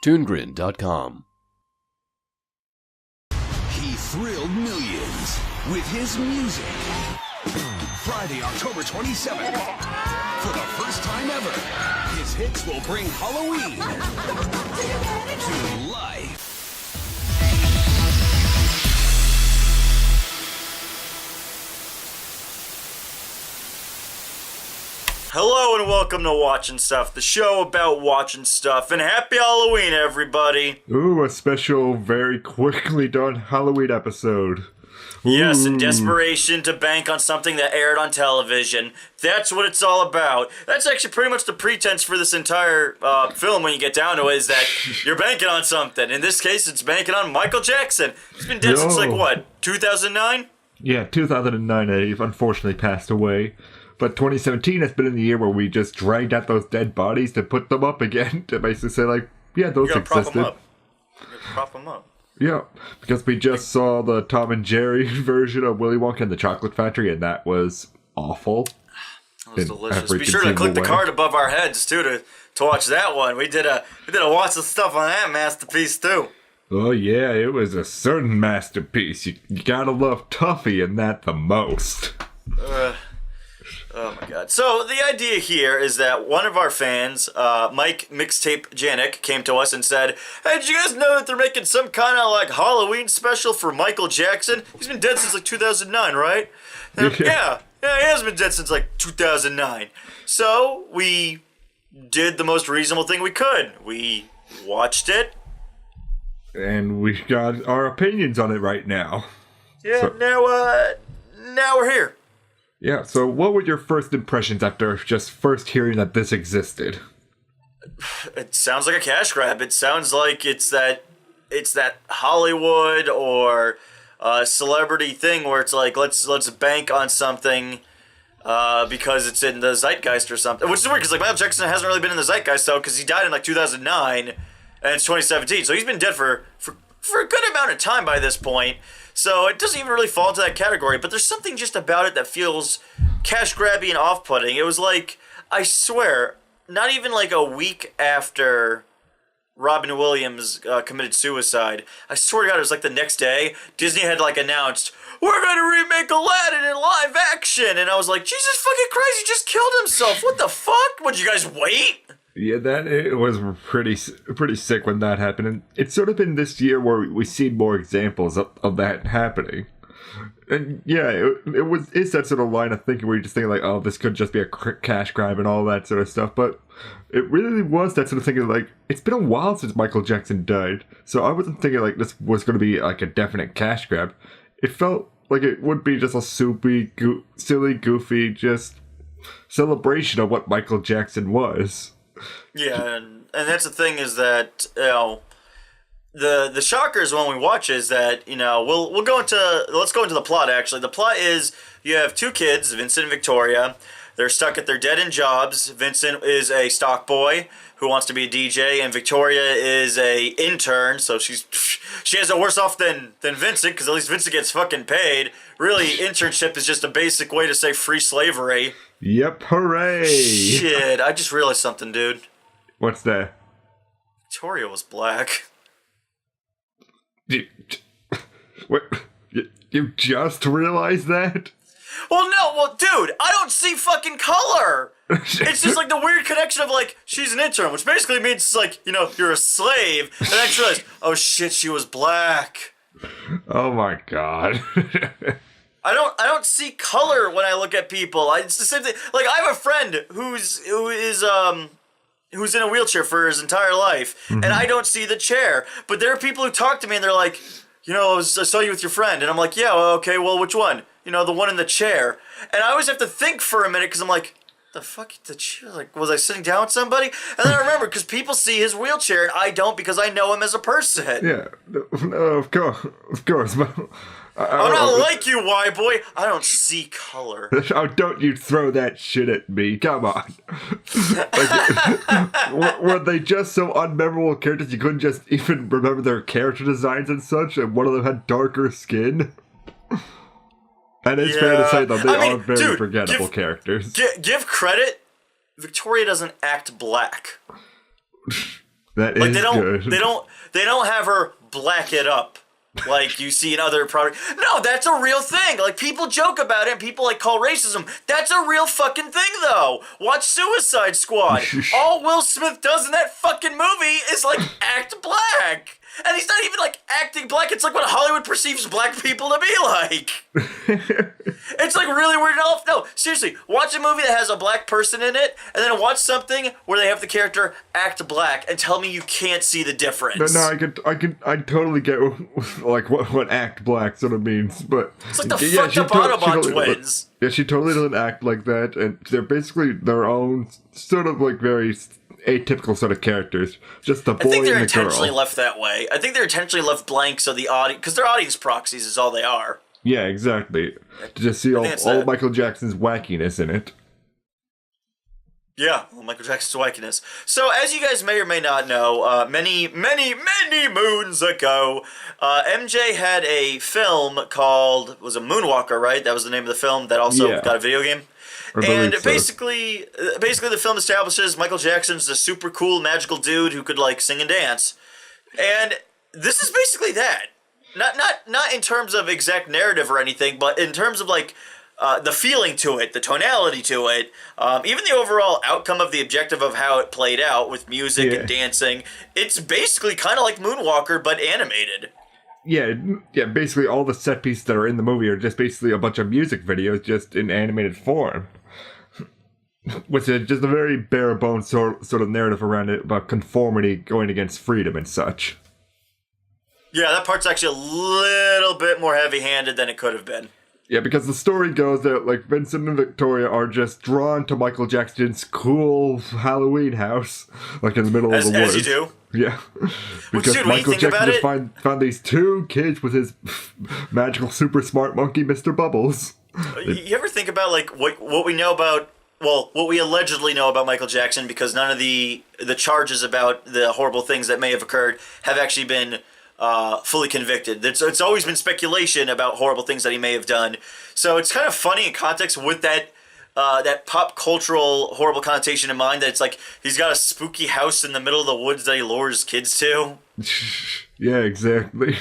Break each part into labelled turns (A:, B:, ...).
A: ToonGrin.com.
B: He thrilled millions with his music. Friday, October 27th. For the first time ever, his hits will bring Halloween to life.
C: Hello and welcome to Watchin' Stuff, the show about watching stuff, and happy Halloween, everybody!
D: Ooh, a special, very quickly done Halloween episode. Ooh.
C: Yes, in desperation to bank on something that aired on television. That's what it's all about. That's actually pretty much the pretense for this entire film when you get down to it, is that you're banking on something. In this case, it's banking on Michael Jackson. He's been dead since, 2009?
D: Yeah, 2009, he unfortunately passed away. But 2017 has been in the year where we just dragged out those dead bodies to put them up again, to basically say, yeah, those existed.
C: Prop them up. You gotta prop them up.
D: Yeah, because we just saw the Tom and Jerry version of Willy Wonka and the Chocolate Factory, and that was awful.
C: That was delicious. Be sure to click the card above our heads, too, to watch that one. We did a watch of stuff on that masterpiece, too.
D: Oh, yeah, it was a certain masterpiece. You gotta love Tuffy in that the most.
C: Oh my god. So the idea here is that one of our fans, Mike Mixtape Janik, came to us and said, "Hey, did you guys know that they're making some kind of Halloween special for Michael Jackson? He's been dead since 2009, right?" And, yeah, he has been dead since 2009. So we did the most reasonable thing we could. We watched it.
D: And we got our opinions on it right now.
C: Yeah, so, now we're here.
D: Yeah, so what were your first impressions after just first hearing that this existed?
C: It sounds like a cash grab. It sounds like it's that Hollywood or celebrity thing where it's like let's bank on something because it's in the zeitgeist or something. Which is weird because Michael Jackson hasn't really been in the zeitgeist though, because he died in 2009 and it's 2017, so he's been dead for a good amount of time by this point. So it doesn't even really fall into that category, but there's something just about it that feels cash grabby and off-putting. It was I swear, not even a week after Robin Williams committed suicide, I swear to God, it was the next day, Disney had announced, "We're going to remake Aladdin in live action!" And I was like, Jesus fucking Christ, he just killed himself! What the fuck? Would you guys wait?
D: Yeah, it was pretty sick when that happened, and it's sort of been this year where we've seen more examples of that happening. And yeah, it's that sort of line of thinking where you're just thinking oh, this could just be a cash grab and all that sort of stuff, but it really was that sort of thinking it's been a while since Michael Jackson died, so I wasn't thinking this was going to be a definite cash grab. It felt like it would be just a silly, goofy, just celebration of what Michael Jackson was.
C: Yeah, and that's the thing is that, the shockers when we watch is that, let's go into the plot actually. The plot is you have two kids, Vincent and Victoria. They're stuck at their dead-end jobs. Vincent is a stock boy who wants to be a DJ, and Victoria is a intern, so she has it worse off than Vincent, because at least Vincent gets fucking paid. Really, internship is just a basic way to say free slavery.
D: Yep, hooray!
C: Shit, I just realized something, dude.
D: What's that?
C: Victoria was black.
D: You just realized that?
C: Well, dude, I don't see fucking color. It's just the weird connection of she's an intern, which basically means you're a slave. And I just realized, oh shit, she was black.
D: Oh my god.
C: I don't see color when I look at people. It's the same thing. I have a friend who's in a wheelchair for his entire life, and I don't see the chair. But there are people who talk to me and they're like, I saw you with your friend, and I'm like, yeah, okay, well, which one? The one in the chair. And I always have to think for a minute because I'm like, the fuck, the chair? Was I sitting down with somebody? And then I remember because people see his wheelchair and I don't because I know him as a person.
D: Yeah, no, of course, but.
C: I'm not like you, Whyboy. I don't see color.
D: Oh, don't you throw that shit at me. Come on. Were they just so unmemorable characters you couldn't just even remember their character designs and such, and one of them had darker skin? And it's fair to say that they are very forgettable characters.
C: Give credit. Victoria doesn't act black.
D: That
C: like
D: is good.
C: They don't have her black it up like you see in other products. No, that's a real thing. Like, people joke about it and people like call racism. That's a real fucking thing, though. Watch Suicide Squad. All Will Smith does in that fucking movie is like act black. And he's not even like acting black. It's like what Hollywood perceives black people to be like. It's like really weird. No, seriously, watch a movie that has a black person in it, and then watch something where they have the character act black, and tell me you can't see the difference.
D: No, I totally get like what act black sort of means, but
C: it's like the fucked up Autobot twins.
D: Yeah, she totally doesn't act like that, and they're basically their own sort of like very atypical sort of characters. Just the boy and the girl. I think they're
C: intentionally left that way. I think they're intentionally left blank so the audience, because they're audience proxies is all they are.
D: Yeah, exactly. To just see all Michael Jackson's wackiness in it.
C: Yeah, Michael Jackson's wackiness. So, as you guys may or may not know, many moons ago, MJ had a film called, was it Moonwalker, right? That was the name of the film that also got a video game. And basically the film establishes Michael Jackson's a super cool magical dude who could like sing and dance. And this is basically that. Not in terms of exact narrative or anything, but in terms of like the feeling to it, the tonality to it, even the overall outcome of the objective of how it played out with music and dancing. It's basically kind of like Moonwalker, but animated.
D: Yeah, basically all the set pieces that are in the movie are just basically a bunch of music videos just in animated form. With just a very bare bones sort of narrative around it about conformity going against freedom and such.
C: Yeah, that part's actually a little bit more heavy-handed than it could have been.
D: Yeah, because the story goes that, like, Vincent and Victoria are just drawn to Michael Jackson's cool Halloween house, like, in the middle of the woods.
C: As you do.
D: Yeah. Because
C: dude,
D: Michael Jackson just found these two kids with his magical super smart monkey, Mr. Bubbles.
C: You ever think about, like, what we know about, well, what we allegedly know about Michael Jackson, because none of the charges about the horrible things that may have occurred have actually been fully convicted. It's always been speculation about horrible things that he may have done. So it's kind of funny in context with that pop cultural horrible connotation in mind that it's like he's got a spooky house in the middle of the woods that he lures kids to.
D: Yeah, exactly.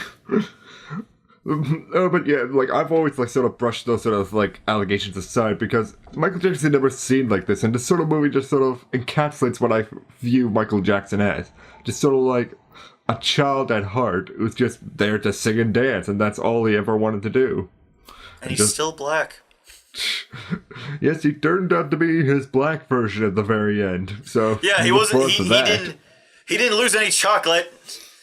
D: But yeah, like I've always like sort of brushed those sort of like allegations aside because Michael Jackson never seemed like this, and this sort of movie just sort of encapsulates what I view Michael Jackson as. Just sort of like a child at heart who's just there to sing and dance, and that's all he ever wanted to do.
C: And he's still black.
D: Yes, he turned out to be his black version at the very end. So
C: yeah, he wasn't. He didn't lose any chocolate.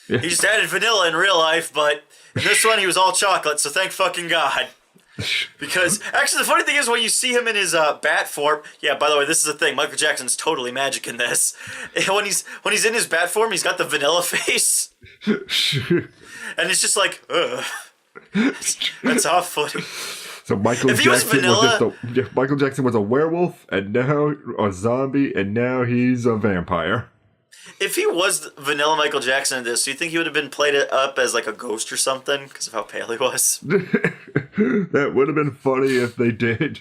C: Yeah. He just added vanilla in real life, but in this one he was all chocolate. So thank fucking God. Because actually, the funny thing is when you see him in his bat form. Yeah, by the way, this is the thing. Michael Jackson's totally magic in this. When he's in his bat form, he's got the vanilla face, and it's just like, ugh. That's off-putting.
D: So Michael Jackson was a werewolf, and now a zombie, and now he's a vampire.
C: If he was vanilla Michael Jackson in this, do you think he would have been played up as like a ghost or something because of how pale he was?
D: That would have been funny if they did.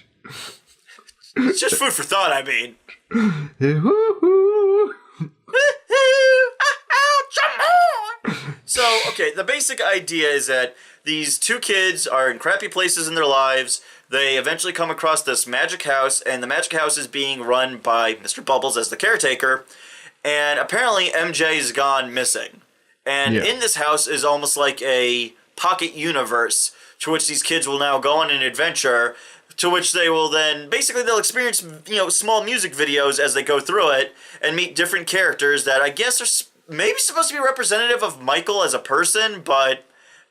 C: It's just food for thought, I mean. So, okay, the basic idea is that these two kids are in crappy places in their lives. They eventually come across this magic house, and the magic house is being run by Mr. Bubbles as the caretaker. And apparently MJ's gone missing. And in this house is almost like a pocket universe to which these kids will now go on an adventure, to which they will then, basically they'll experience, small music videos as they go through it and meet different characters that I guess are maybe supposed to be representative of Michael as a person, but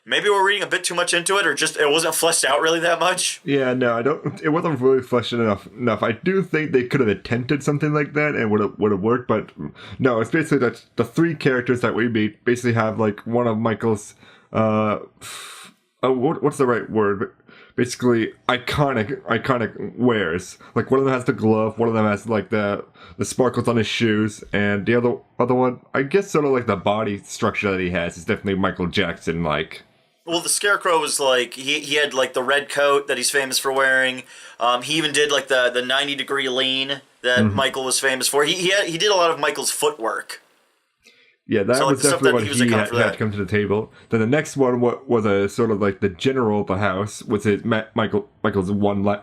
C: maybe we're reading a bit too much into it, or just it wasn't fleshed out really that much.
D: Yeah, no, it wasn't really fleshed enough. I do think they could have attempted something like that and would have worked, but no, it's basically that the three characters that we meet basically have like one of Michael's what's the right word? Basically iconic wares. Like one of them has the glove, one of them has like the sparkles on his shoes, and the other one, I guess sort of like the body structure that he has is definitely Michael Jackson like.
C: Well, the Scarecrow was like, he had like the red coat that he's famous for wearing. He even did like the 90-degree lean that Michael was famous for. He did a lot of Michael's footwork.
D: Yeah, that
C: So, like,
D: was
C: the stuff
D: definitely
C: that
D: what
C: he was, like,
D: he
C: coming
D: had,
C: for
D: had
C: that.
D: to come to the table. Then the next one was a sort of like the general of the house, was his Michael's one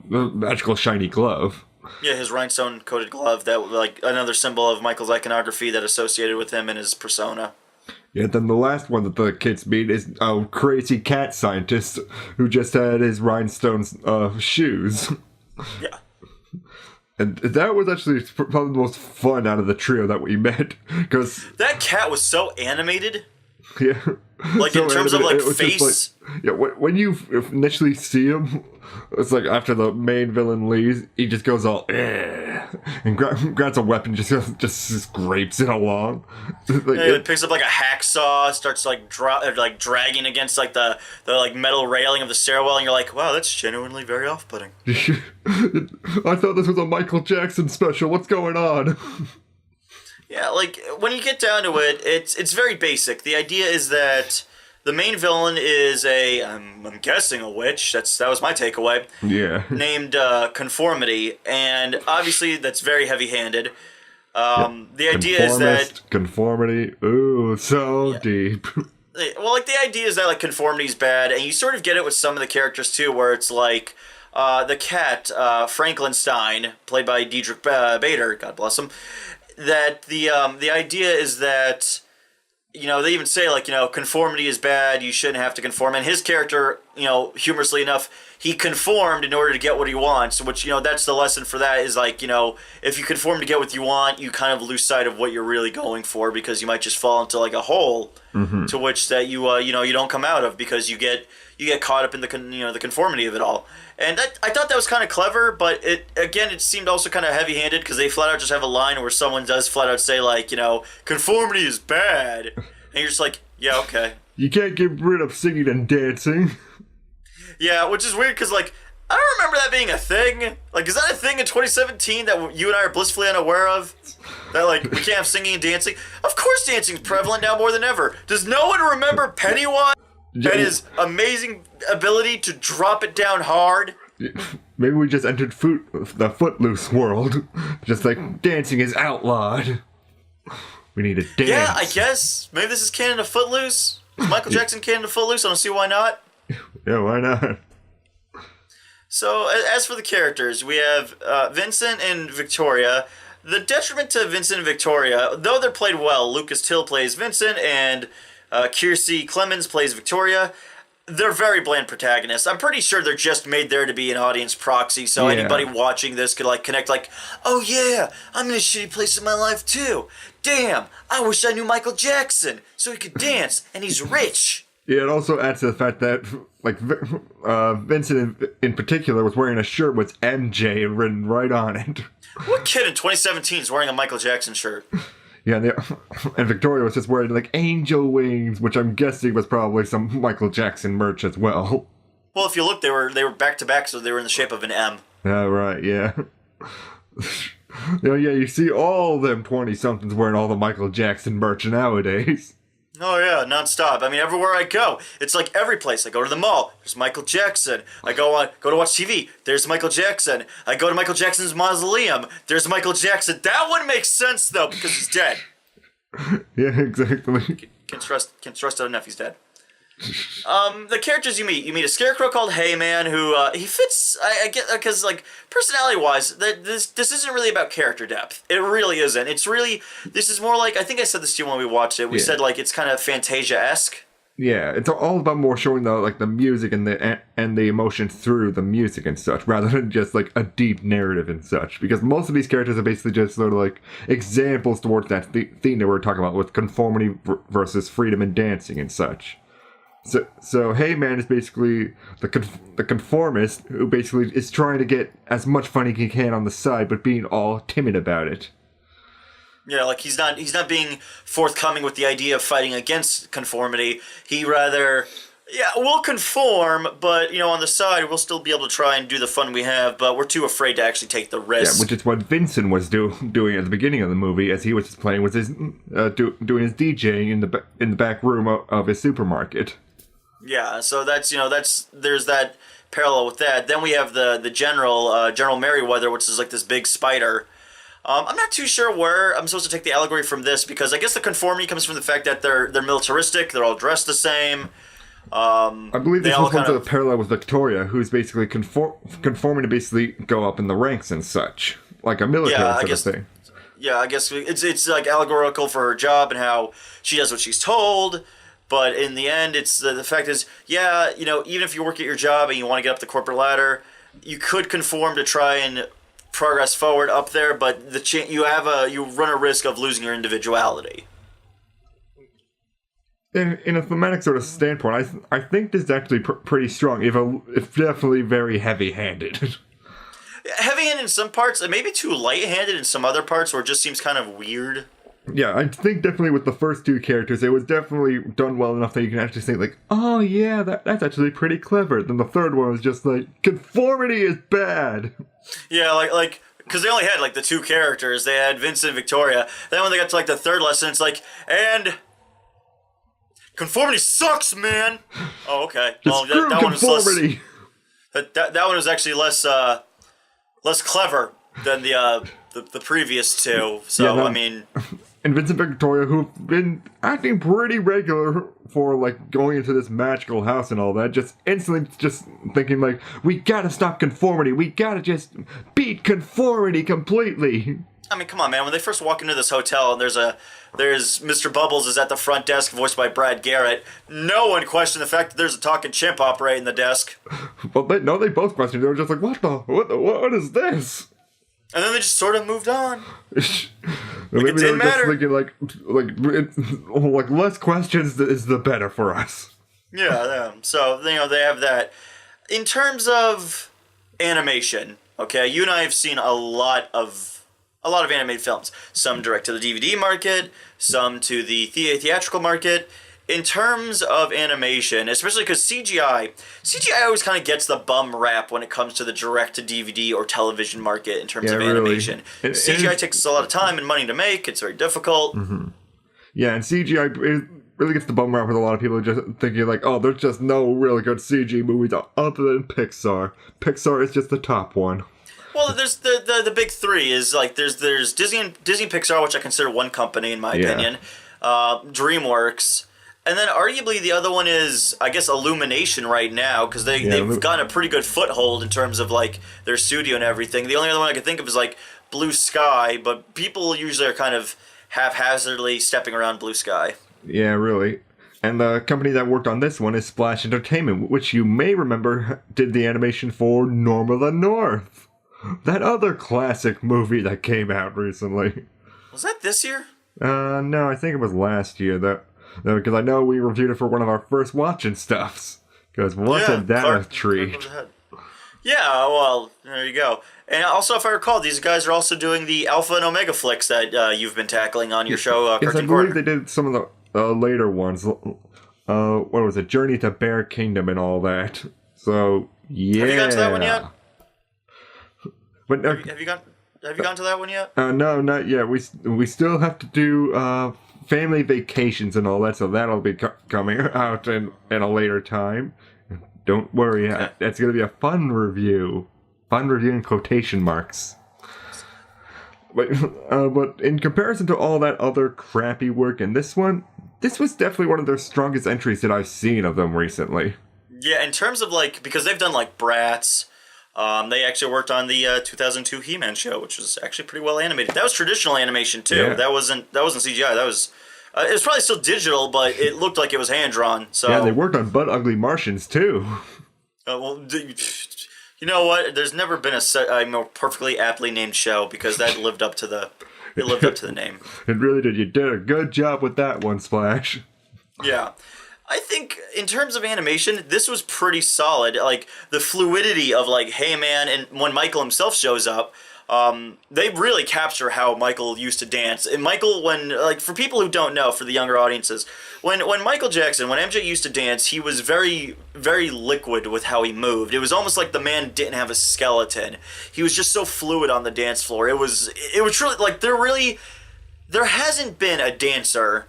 D: magical shiny glove.
C: Yeah, his rhinestone-coated glove, that like another symbol of Michael's iconography that associated with him and his persona.
D: Yeah, then the last one that the kids meet is a crazy cat scientist who just had his rhinestones shoes.
C: Yeah.
D: And that was actually probably the most fun out of the trio that we met, because
C: That cat was so animated.
D: yeah,
C: Like, in terms of, like,
D: it was just
C: face?
D: like, yeah, when you initially see him, it's like after the main villain leaves, he just goes all and grabs a weapon, just scrapes it along. Like,
C: It picks up like a hacksaw, starts like dragging against like the like metal railing of the stairwell, and you're like, wow, that's genuinely very off-putting.
D: I thought this was a Michael Jackson special. What's going on?
C: Yeah, like when you get down to it, it's very basic. The idea is that the main villain is I'm guessing a witch. That was my takeaway.
D: Yeah.
C: Named Conformity, and obviously that's very heavy-handed. The idea is that
D: conformity. Ooh, so deep.
C: well, like the idea is that like conformity's bad, and you sort of get it with some of the characters too, where it's like the cat Frankenstein, played by Diedrich Bader, God bless him. That the idea is that, you know, they even say, like, you know, conformity is bad, you shouldn't have to conform. And his character, you know, humorously enough, he conformed in order to get what he wants, which, you know, that's the lesson for that is, like, you know, if you conform to get what you want, you kind of lose sight of what you're really going for, because you might just fall into, like, a hole to which that you know, you don't come out of, because you get caught up in the the conformity of it all. And I thought that was kind of clever, but it seemed also kind of heavy-handed, because they flat out just have a line where someone does flat out say, like, you know, conformity is bad, and you're just like, yeah, okay.
D: You can't get rid of singing and dancing.
C: Yeah, which is weird, because, like, I don't remember that being a thing. Like, is that a thing in 2017 that you and I are blissfully unaware of? That, like, we can't have singing and dancing? Of course dancing's prevalent now more than ever. Does no one remember Pennywise and his amazing ability to drop it down hard?
D: Maybe we just entered the Footloose world. Just like, dancing is outlawed. We need to dance.
C: Yeah, I guess. Maybe this is canon to Footloose. Is Michael Jackson canon to Footloose? I don't see why not.
D: Yeah, why not?
C: So, as for the characters, we have Vincent and Victoria. The detriment to Vincent and Victoria, though they're played well, Lucas Till plays Vincent and Kiersey Clemens plays Victoria, they're very bland protagonists. I'm pretty sure they're just made there to be an audience proxy, so anybody watching this could, like, connect, like, oh yeah, I'm in a shitty place in my life too. Damn, I wish I knew Michael Jackson so he could dance, and he's rich.
D: Yeah, it also adds to the fact that, like, Vincent in particular was wearing a shirt with MJ written right on it.
C: What kid in 2017 is wearing a Michael Jackson shirt?
D: Yeah, and Victoria was just wearing, like, angel wings, which I'm guessing was probably some Michael Jackson merch as well.
C: Well, if you look, they were back to back, so they were in the shape of an M.
D: Right, yeah. Yeah, you see all them 20-somethings wearing all the Michael Jackson merch nowadays.
C: Oh yeah, nonstop. I mean, everywhere I go, it's like every place. I go to the mall, there's Michael Jackson. I go to watch TV, there's Michael Jackson. I go to Michael Jackson's mausoleum, there's Michael Jackson. That one makes sense though, because he's dead.
D: Yeah, exactly.
C: Can't stress that enough. He's dead. The characters you meet a scarecrow called Heyman, who he fits. I get because, like, personality-wise, this isn't really about character depth. It really isn't. This is more like, I think I said this to you when we watched it. We said, like, it's kind of Fantasia-esque.
D: Yeah, it's all about more showing the music and the emotion through the music and such, rather than just like a deep narrative and such. Because most of these characters are basically just sort of like examples towards that theme that we were talking about with conformity versus freedom and dancing and such. So Heyman is basically the conformist who basically is trying to get as much fun as he can on the side, but being all timid about it.
C: Yeah, like he's not being forthcoming with the idea of fighting against conformity. He rather, we'll conform, but, you know, on the side we'll still be able to try and do the fun we have, but we're too afraid to actually take the risk.
D: Yeah, which is what Vincent was doing at the beginning of the movie, as he was just playing with his doing his DJing in the back room of his supermarket.
C: Yeah, so there's that parallel with that. Then we have the General Merriweather, which is like this big spider. I'm not too sure where I'm supposed to take the allegory from this, because I guess the conformity comes from the fact that they're militaristic, they're all dressed the same.
D: I believe this was a parallel with Victoria, who's basically conforming to basically go up in the ranks and such, like a military sort of thing.
C: Yeah, I guess it's like allegorical for her job and how she does what she's told. But in the end, it's the fact is, yeah, even if you work at your job and you want to get up the corporate ladder, you could conform to try and progress forward up there, but you run a risk of losing your individuality.
D: In a thematic sort of standpoint, I think this is actually pretty strong, if definitely very heavy-handed.
C: Heavy-handed in some parts, and maybe too light-handed in some other parts where it just seems kind of weird.
D: Yeah, I think definitely with the first two characters, it was definitely done well enough that you can actually say, like, oh yeah, that's actually pretty clever. Then the third one was just like, conformity is bad. Yeah,
C: like, because they only had, like, the two characters. They had Vincent and Victoria. Then when they got to, like, the third lesson, it's like, and conformity sucks, man! Oh, okay. Well, that one was
D: conformity.
C: That one was actually less clever than the previous two. So, yeah, I mean...
D: And Vincent and Victoria, who've been acting pretty regular for, like, going into this magical house and all that, just instantly just thinking, like, we gotta stop conformity, we gotta just beat conformity completely.
C: I mean, come on, man. When they first walk into this hotel and there's Mr. Bubbles is at the front desk, voiced by Brad Garrett, no one questioned the fact that there's a talking chimp operating the desk.
D: Well, they both questioned. They were just like, what is this?
C: And then they just sort of moved on.
D: Maybe they were just thinking, like less questions is the better for us.
C: Yeah. So, they have that. In terms of animation, okay, you and I have seen a lot of animated films. Some direct to the DVD market, some to the theatrical market. In terms of animation, especially because CGI always kind of gets the bum rap when it comes to the direct-to-DVD or television market in terms of animation. Really. CGI takes a lot of time and money to make. It's very difficult.
D: Mm-hmm. Yeah, and CGI really gets the bum rap with a lot of people just thinking like, oh, there's just no really good CG movies other than Pixar. Pixar is just the top one.
C: Well, there's the big three is like there's Disney and Pixar, which I consider one company in my opinion. DreamWorks. And then arguably the other one is, I guess, Illumination right now, because they've gotten a pretty good foothold in terms of, like, their studio and everything. The only other one I can think of is, like, Blue Sky, but people usually are kind of haphazardly stepping around Blue Sky.
D: Yeah, really. And the company that worked on this one is Splash Entertainment, which you may remember did the animation for Norm of the North. That other classic movie that came out recently.
C: Was that this year?
D: No, I think it was last year, because I know we reviewed it for one of our first Watchin stuffs. Because wasn't that a treat?
C: Yeah, well, there you go. And also, if I recall, these guys are also doing the Alpha and Omega flicks that you've been tackling on your show,
D: Yes,
C: Cartoon
D: I
C: Corner.
D: believe they did some of the later ones. What was it? Journey to Bear Kingdom and all that. So, yeah.
C: Have you gotten to that one yet?
D: But,
C: have you gone to that one yet?
D: No, not yet. We still have to do family vacations and all that, so that'll be coming out in a later time. Don't worry, that's going to be a fun review. Fun review in quotation marks. But in comparison to all that other crappy work in this one, this was definitely one of their strongest entries that I've seen of them recently.
C: Yeah, in terms of, like, because they've done, like, Bratz. They actually worked on the 2002 He-Man show, which was actually pretty well animated. That was traditional animation too. Yeah. That wasn't CGI. That was it was probably still digital, but it looked like it was hand drawn. So
D: yeah, they worked on Butt Ugly Martians too.
C: Well, you know what? There's never been a more perfectly aptly named show because that lived up to the name.
D: It really did. You did a good job with that one, Splash.
C: Yeah. I think in terms of animation, this was pretty solid. Like the fluidity of like, hey man, and when Michael himself shows up, they really capture how Michael used to dance. And Michael, for people who don't know, for the younger audiences, when Michael Jackson, when MJ used to dance, he was very, very liquid with how he moved. It was almost like the man didn't have a skeleton. He was just so fluid on the dance floor. It was truly like there hasn't been a dancer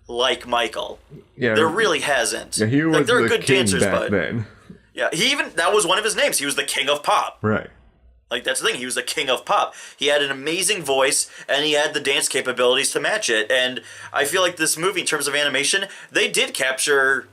C: like Michael. Yeah, there really hasn't.
D: Yeah, he was
C: like, there are
D: the
C: good
D: king
C: dancers,
D: back
C: but
D: then.
C: Yeah, that was one of his names. He was the king of pop.
D: Right.
C: Like, that's the thing. He was the king of pop. He had an amazing voice, and he had the dance capabilities to match it. And I feel like this movie, in terms of animation, they did capture,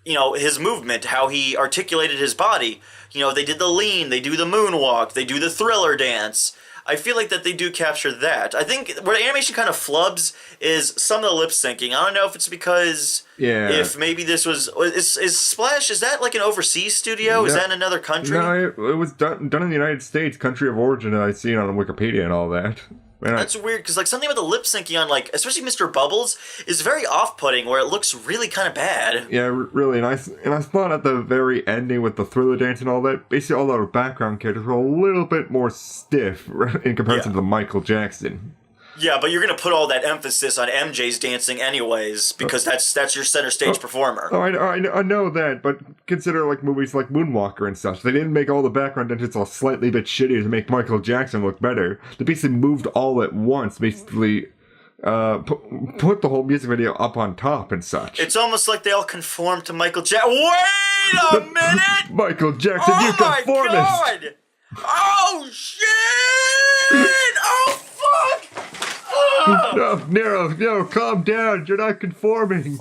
C: his movement, how he articulated his body. They did the lean, they do the moonwalk, they do the Thriller dance. I feel like that they do capture that. I think where the animation kind of flubs is some of the lip syncing. I don't know if it's because if maybe this was is Splash, is that like an overseas studio? Is that in another country?
D: No, it was done in the United States, country of origin. I see it on Wikipedia and all that.
C: That's weird, because like something about the lip syncing on like especially Mr. Bubbles is very off-putting, where it looks really kind of bad.
D: Yeah, really. And I thought at the very ending with the Thriller dance and all that, basically all our background characters were a little bit more stiff in comparison to Michael Jackson.
C: Yeah, but you're gonna put all that emphasis on MJ's dancing anyways, because that's your center stage performer.
D: Oh, I know that, but consider like movies like Moonwalker and such. They didn't make all the background dancers all slightly bit shitty to make Michael Jackson look better. They basically moved all at once, basically put the whole music video up on top and such.
C: It's almost like they all conform to Michael Jackson. Wait a minute!
D: Michael Jackson, you conformist!
C: Oh my god! Oh shit! Oh fuck!
D: No, Nero, calm down. You're not conforming.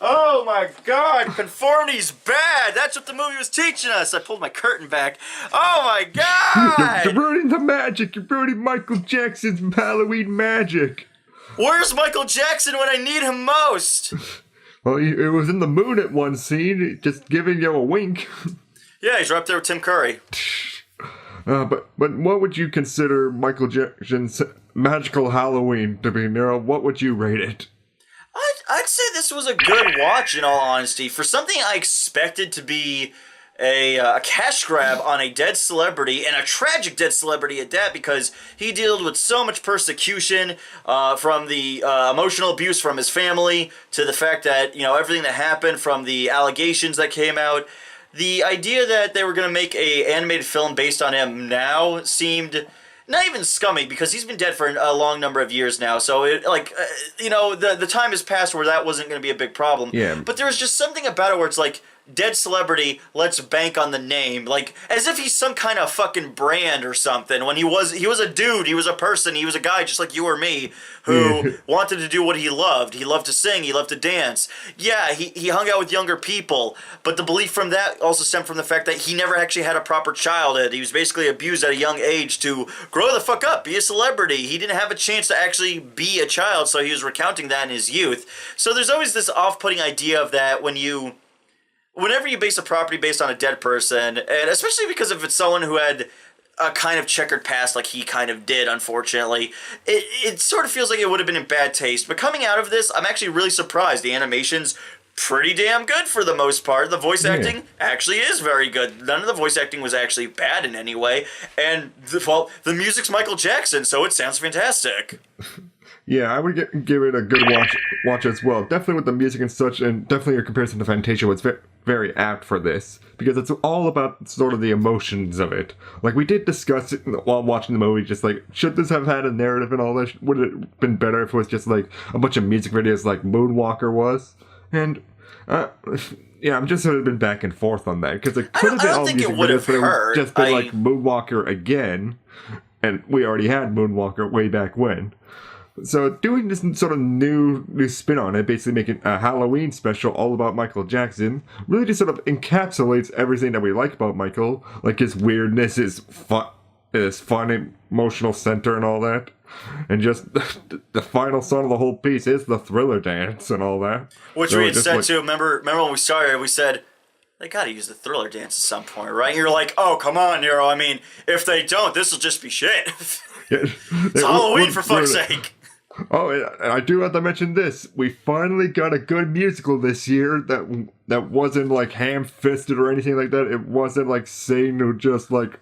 C: Oh my god, conformity's bad. That's what the movie was teaching us. I pulled my curtain back. Oh my god!
D: You're ruining the magic. You're ruining Michael Jackson's Halloween magic.
C: Where's Michael Jackson when I need him most?
D: Well, it was in the moon at one scene, just giving you a wink.
C: Yeah, he's right up there with Tim Curry.
D: But what would you consider Michael Jackson's magical Halloween to be, Nero? What would you rate it?
C: I'd say this was a good watch, in all honesty. For something I expected to be a cash grab on a dead celebrity, and a tragic dead celebrity at that, because he dealt with so much persecution from the emotional abuse from his family to the fact that, everything that happened from the allegations that came out. The idea that they were going to make a animated film based on him now seemed not even scummy, because he's been dead for a long number of years now. So, the time has passed where that wasn't going to be a big problem.
D: Yeah.
C: But there was just something about it where it's like, dead celebrity, let's bank on the name. Like, as if he's some kind of fucking brand or something, when he was a dude, he was a person, he was a guy just like you or me, who wanted to do what he loved. He loved to sing, he loved to dance. Yeah, he hung out with younger people, but the belief from that also stemmed from the fact that he never actually had a proper childhood. He was basically abused at a young age to grow the fuck up, be a celebrity. He didn't have a chance to actually be a child, so he was recounting that in his youth. So there's always this off-putting idea of that whenever you base a property based on a dead person, and especially because if it's someone who had a kind of checkered past like he kind of did, unfortunately, it sort of feels like it would have been in bad taste. But coming out of this, I'm actually really surprised. The animation's pretty damn good for the most part. The voice acting actually is very good. None of the voice acting was actually bad in any way. And, the music's Michael Jackson, so it sounds fantastic.
D: Yeah, I would give it a good watch as well. Definitely with the music and such, and definitely your comparison to Fantasia was very apt for this, because it's all about sort of the emotions of it. Like, we did discuss it while watching the movie, just like, should this have had a narrative and all that? Would it have been better if it was just like a bunch of music videos like Moonwalker was? And, yeah, I'm just sort of been back and forth on that, because it could have been all music videos, but it would have just been like Moonwalker again, and we already had Moonwalker way back when. So doing this sort of new spin on it, basically making a Halloween special all about Michael Jackson, really just sort of encapsulates everything that we like about Michael, like his weirdness, his fun emotional center and all that. And just the final song of the whole piece is the Thriller dance and all that.
C: Which so we had said too, remember when we started, we said, they gotta use the Thriller dance at some point, right? And you're like, oh, come on, Nero, I mean, if they don't, this'll just be shit. It's Halloween, for fuck's sake.
D: Oh, and I do have to mention this. We finally got a good musical this year that wasn't like ham-fisted or anything like that. It wasn't like Sing who just like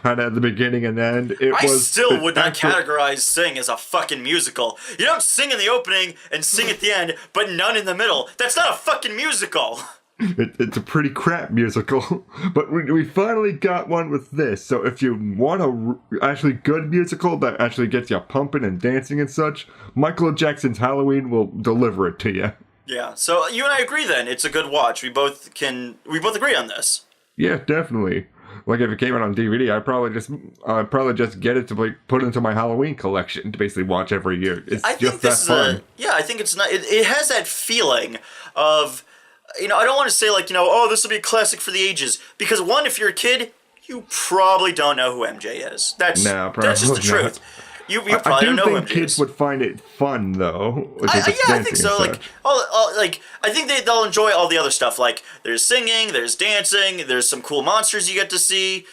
D: had at the beginning and end.
C: I still would not categorize Sing as a fucking musical. You don't sing in the opening and sing at the end, but none in the middle. That's not a fucking musical.
D: It's a pretty crap musical, but we finally got one with this. So if you want a actually good musical that actually gets you pumping and dancing and such, Michael Jackson's Halloween will deliver it to you.
C: Yeah, so you and I agree then. It's a good watch. We both agree on this.
D: Yeah, definitely. Like if it came out on DVD, I'd probably just get it to like put into my Halloween collection to basically watch every year. It's just that fun.
C: I think it's not. It has that feeling of, I don't want to say like, oh, this will be a classic for the ages, because one, if you're a kid, you probably don't know who MJ is. That's just the truth. You probably don't know who MJ is. I do think
D: kids would find it fun though.
C: I think so. Like, I think they'll enjoy all the other stuff. Like, there's singing, there's dancing, there's some cool monsters you get to see.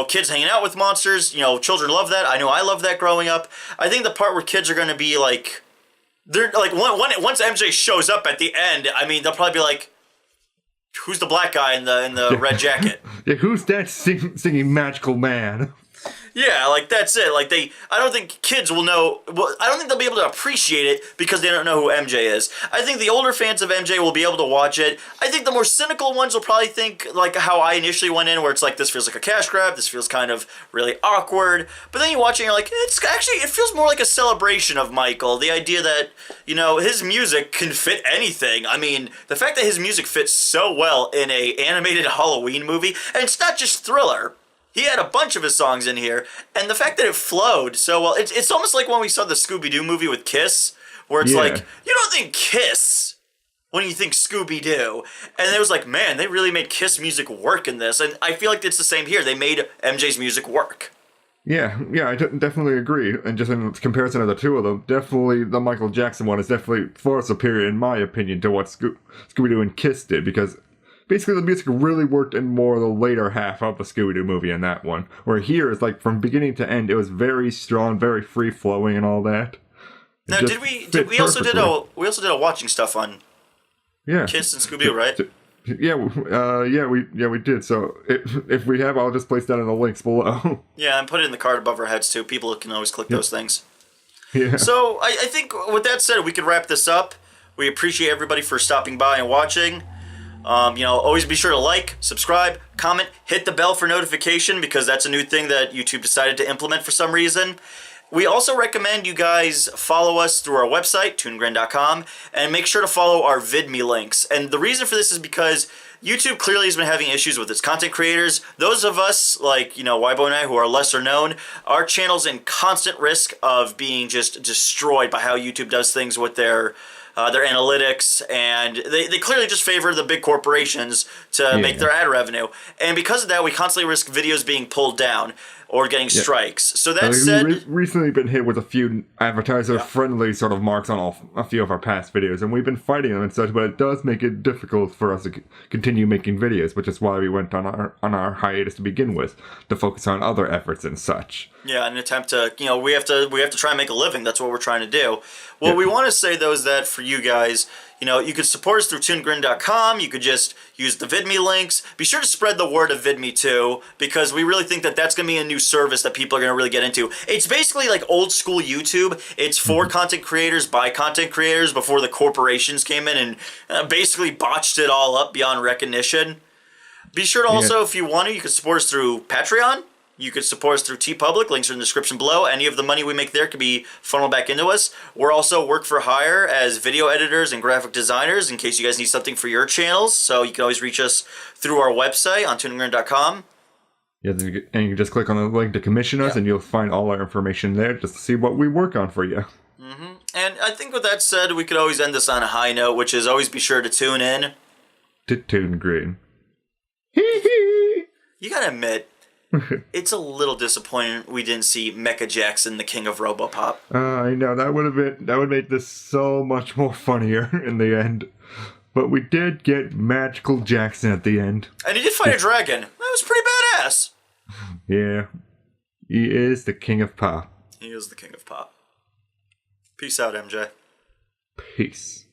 C: Kids hanging out with monsters. Children love that. I know I love that growing up. I think the part where kids are going to be like, they're like, once MJ shows up at the end, I mean, they'll probably be like, who's the black guy in the red jacket?
D: Yeah, who's that singing Magical Man?
C: Yeah, like, that's it. Like, I don't think kids will know. Well, I don't think they'll be able to appreciate it because they don't know who MJ is. I think the older fans of MJ will be able to watch it. I think the more cynical ones will probably think, like, how I initially went in, where it's like, this feels like a cash grab, this feels kind of really awkward. But then you watch it and you're like, it feels more like a celebration of Michael. The idea that, his music can fit anything. I mean, the fact that his music fits so well in a animated Halloween movie, and it's not just Thriller. He had a bunch of his songs in here, and the fact that it flowed so well, it's almost like when we saw the Scooby-Doo movie with Kiss, where it's like, you don't think Kiss when you think Scooby-Doo. And it was like, man, they really made Kiss music work in this, and I feel like it's the same here. They made MJ's music work.
D: Yeah, I definitely agree. And just in comparison of the two of them, definitely the Michael Jackson one is definitely far superior, in my opinion, to what Scooby-Doo and Kiss did, because basically the music really worked in more the later half of the Scooby-Doo movie in that one. Where here, it's like from beginning to end, it was very strong, very free-flowing and all that.
C: Now, we also did a watching stuff on Kiss and Scooby-Doo, right?
D: We did. So if we have, I'll just place that in the links below.
C: Yeah, and put it in the card above our heads too. People can always click those things.
D: Yeah.
C: So I think with that said, we could wrap this up. We appreciate everybody for stopping by and watching. Always be sure to like, subscribe, comment, hit the bell for notification, because that's a new thing that YouTube decided to implement for some reason. We also recommend you guys follow us through our website, ToonGrin.com, and make sure to follow our VidMe links. And the reason for this is because YouTube clearly has been having issues with its content creators. Those of us, like, Whyboy and I, who are lesser known, our channel's in constant risk of being just destroyed by how YouTube does things with their analytics, and they clearly just favor the big corporations to make their ad revenue. And because of that, we constantly risk videos being pulled down or getting strikes. So that said,
D: we've recently been hit with a few advertiser-friendly sort of marks on a few of our past videos, and we've been fighting them and such, but it does make it difficult for us to continue making videos, which is why we went on our hiatus to begin with, to focus on other efforts and such.
C: Yeah, in an attempt to, we have to try and make a living. That's what we're trying to do. What we want to say, though, is that for you guys, you could support us through ToonGrin.com. You could just use the VidMe links. Be sure to spread the word of VidMe, too, because we really think that that's going to be a new service that people are going to really get into. It's basically like old school YouTube. It's for content creators by content creators before the corporations came in and basically botched it all up beyond recognition. Be sure to also, if you want to, you can support us through Patreon. You could support us through TeePublic. Links are in the description below. Any of the money we make there could be funneled back into us. We're also work for hire as video editors and graphic designers in case you guys need something for your channels. So you can always reach us through our website on ToonGrin.com.
D: Yeah, and you can just click on the link to commission us, and you'll find all our information there just to see what we work on for you.
C: And I think with that said, we could always end this on a high note, which is always be sure to tune in
D: to ToonGrin.
C: You gotta admit, it's a little disappointing we didn't see Mecha Jackson, the king of Robopop.
D: I know, that would make this so much more funnier in the end. But we did get Magical Jackson at the end.
C: And he did fight a dragon. That was pretty badass.
D: Yeah. He is the king of pop.
C: He is the king of pop. Peace out, MJ.
D: Peace.